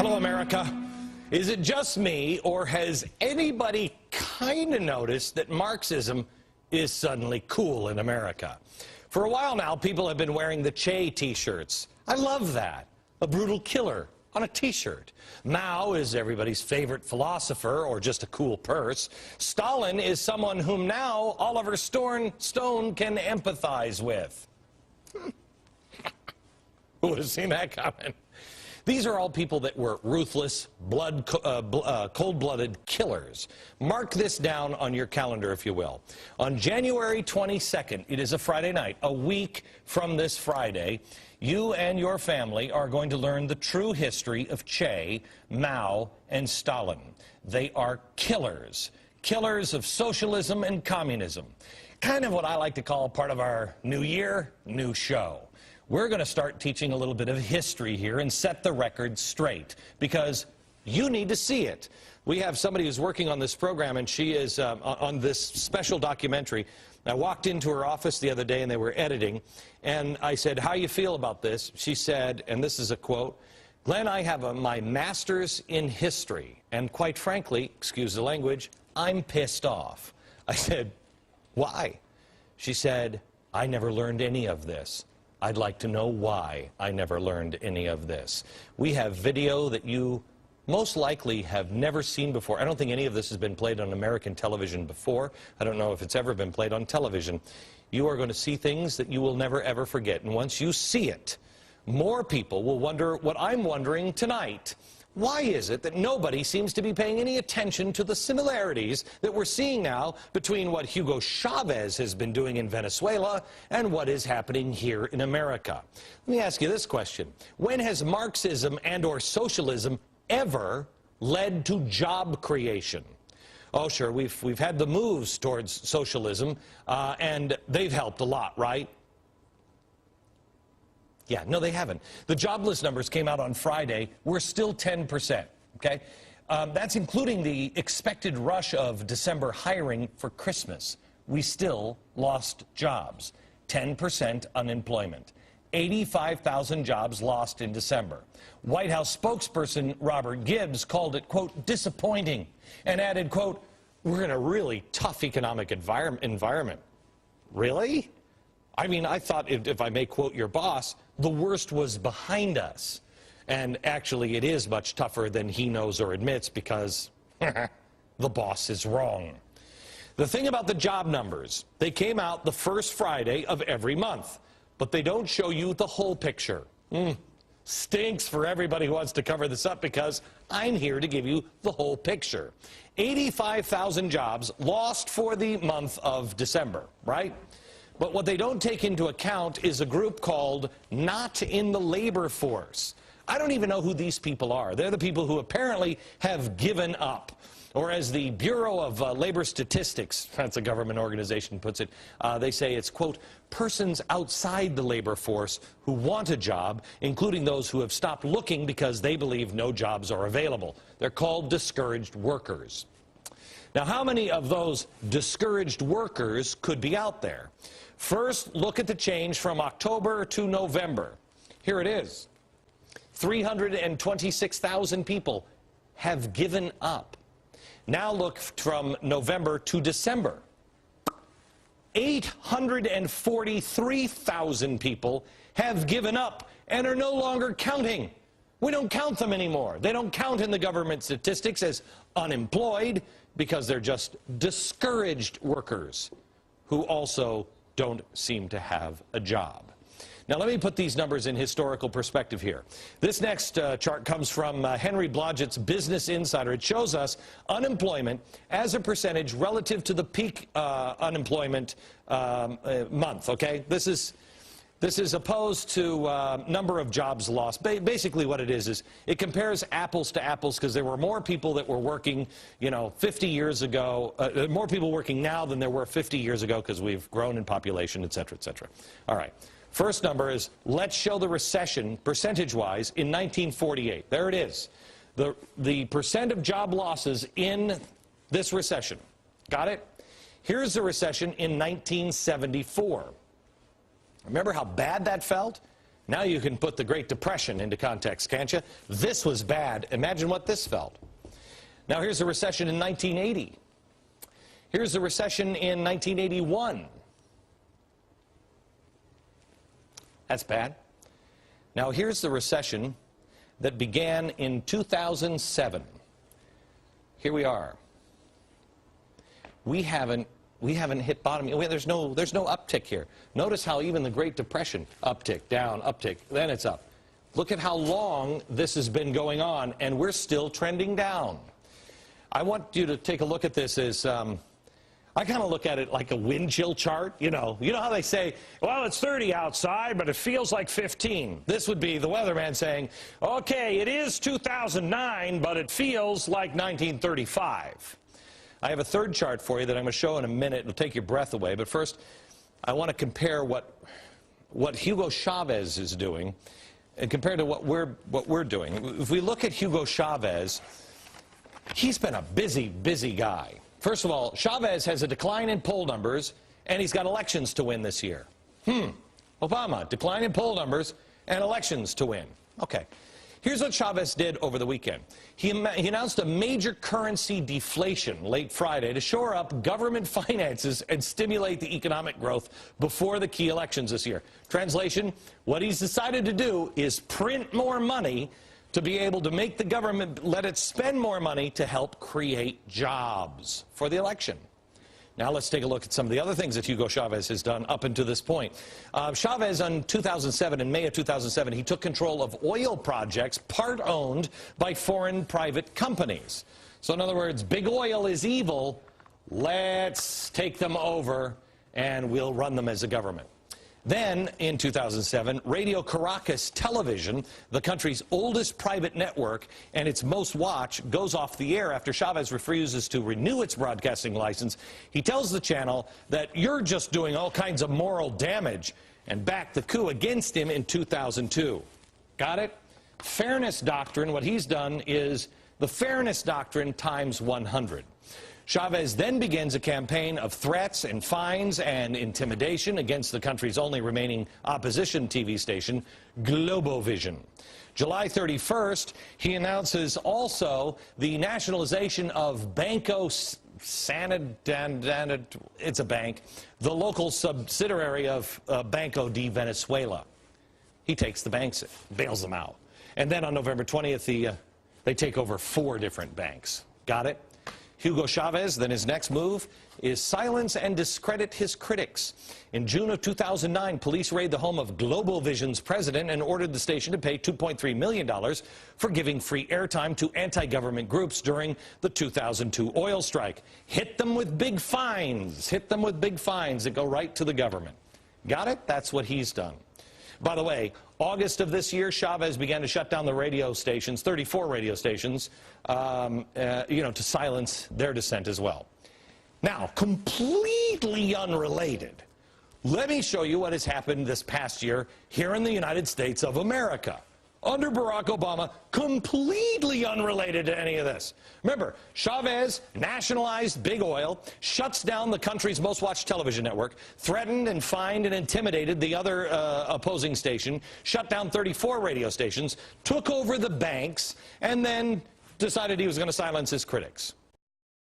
Hello, America. Is it just me, or has anybody kind of noticed that Marxism is suddenly cool in America? For a while now, people have been wearing the Che t-shirts. I love that. A brutal killer on a t-shirt. Mao is everybody's favorite philosopher, or just a cool purse. Stalin is someone whom now Oliver Stone can empathize with. Who would have seen that coming? These are all people that were ruthless, cold-blooded killers. Mark this down on your calendar, if you will. On January 22nd, it is a Friday night, a week from this Friday, you and your family are going to learn the true history of Che, Mao, and Stalin. They are killers. Killers of socialism and communism. Kind of what I like to call part of our new year, new show. We're going to start teaching a little bit of history here and set the record straight, because you need to see it. We have somebody who's working on this program, and she is on this special documentary. I walked into her office the other day, and they were editing, and I said, "How you feel about this?" She said, and this is a quote, "Glenn, I have my master's in history, and quite frankly, excuse the language, I'm pissed off." I said, "Why?" She said, "I never learned any of this. I'd like to know why I never learned any of this." We have video that you most likely have never seen before. I don't think any of this has been played on American television before. I don't know if it's ever been played on television. You are going to see things that you will never, ever forget. And once you see it, more people will wonder what I'm wondering tonight. Why is it that nobody seems to be paying any attention to the similarities that we're seeing now between what Hugo Chavez has been doing in Venezuela and what is happening here in America? Let me ask you this question. When has Marxism and/or socialism ever led to job creation? Oh, sure, we've had the moves towards socialism, and they've helped a lot, right? Yeah, no, they haven't. The jobless numbers came out on Friday. We're still 10%, okay? That's including the expected rush of December hiring for Christmas. We still lost jobs. 10% unemployment. 85,000 jobs lost in December. White House spokesperson Robert Gibbs called it, quote, disappointing, and added, quote, "We're in a really tough economic environment." Really? I mean, I thought, if I may quote your boss, the worst was behind us. And actually, it is much tougher than he knows or admits, because the boss is wrong. The thing about the job numbers, they came out the first Friday of every month, but they don't show you the whole picture. Stinks for everybody who wants to cover this up, because I'm here to give you the whole picture. 85,000 jobs lost for the month of December, right? But what they don't take into account is a group called not in the labor force. I don't even know who these people are. They're the people who apparently have given up. Or as the Bureau of Labor Statistics, that's a government organization, puts it, they say it's, quote, persons outside the labor force who want a job, including those who have stopped looking because they believe no jobs are available. They're called discouraged workers. Now, how many of those discouraged workers could be out there? First, look at the change from October to November. Here it is. 326,000 people have given up. Now look from November to December. 843,000 people have given up and are no longer counting. We don't count them anymore. They don't count in the government statistics as unemployed, because they're just discouraged workers who also don't seem to have a job. Now, let me put these numbers in historical perspective here. This next chart comes from Henry Blodgett's Business Insider. It shows us unemployment as a percentage relative to the peak unemployment month, okay? This is opposed to number of jobs lost. Basically what it is it compares apples to apples, because there were more people that were working, 50 years ago, more people working now than there were 50 years ago, because we've grown in population, et cetera, et cetera. All right. First number is, let's show the recession percentage-wise in 1948. There it is. The percent of job losses in this recession. Got it? Here's the recession in 1974. Remember how bad that felt? Now you can put the Great Depression into context, can't you? This was bad. Imagine what this felt. Now here's a recession in 1980. Here's a recession in 1981. That's bad. Now here's the recession that began in 2007. Here we are. We haven't hit bottom. There's no uptick here. Notice how even the Great Depression, uptick, down, uptick, then it's up. Look at how long this has been going on, and we're still trending down. I want you to take a look at this as, I kind of look at it like a wind chill chart. You know how they say, well, it's 30 outside, but it feels like 15. This would be the weatherman saying, okay, it is 2009, but it feels like 1935. I have a third chart for you that I'm going to show in a minute. It'll take your breath away. But first, I want to compare what Hugo Chavez is doing and compare to what we're doing. If we look at Hugo Chavez, he's been a busy, busy guy. First of all, Chavez has a decline in poll numbers, and he's got elections to win this year. Obama, decline in poll numbers and elections to win. Okay. Here's what Chavez did over the weekend. He announced a major currency deflation late Friday to shore up government finances and stimulate the economic growth before the key elections this year. Translation, what he's decided to do is print more money to be able to make the government let it spend more money to help create jobs for the election. Now let's take a look at some of the other things that Hugo Chavez has done up until this point. Chavez, in 2007, in May of 2007, he took control of oil projects part owned by foreign private companies. So in other words, big oil is evil. Let's take them over and we'll run them as a government. Then, in 2007, Radio Caracas Television, the country's oldest private network and its most watched, goes off the air after Chavez refuses to renew its broadcasting license. He tells the channel that you're just doing all kinds of moral damage and backed the coup against him in 2002. Got it? Fairness doctrine, what he's done is the fairness doctrine times 100. Chavez then begins a campaign of threats and fines and intimidation against the country's only remaining opposition TV station, Globovision. July 31st, he announces also the nationalization of Banco Santander, it's a bank, the local subsidiary of Banco de Venezuela. He takes the banks, bails them out. And then on November 20th, they take over 4 different banks. Got it? Hugo Chavez, then his next move is silence and discredit his critics. In June of 2009, police raided the home of Globovision's president and ordered the station to pay $2.3 million for giving free airtime to anti-government groups during the 2002 oil strike. Hit them with big fines. Hit them with big fines that go right to the government. Got it? That's what he's done. By the way, August of this year, Chavez began to shut down the radio stations, 34 radio stations, to silence their dissent as well. Now, completely unrelated, let me show you what has happened this past year here in the United States of America. Under Barack Obama, completely unrelated to any of this. Remember, Chavez nationalized big oil, shuts down the country's most watched television network, threatened and fined and intimidated the other opposing station, shut down 34 radio stations, took over the banks, and then decided he was going to silence his critics.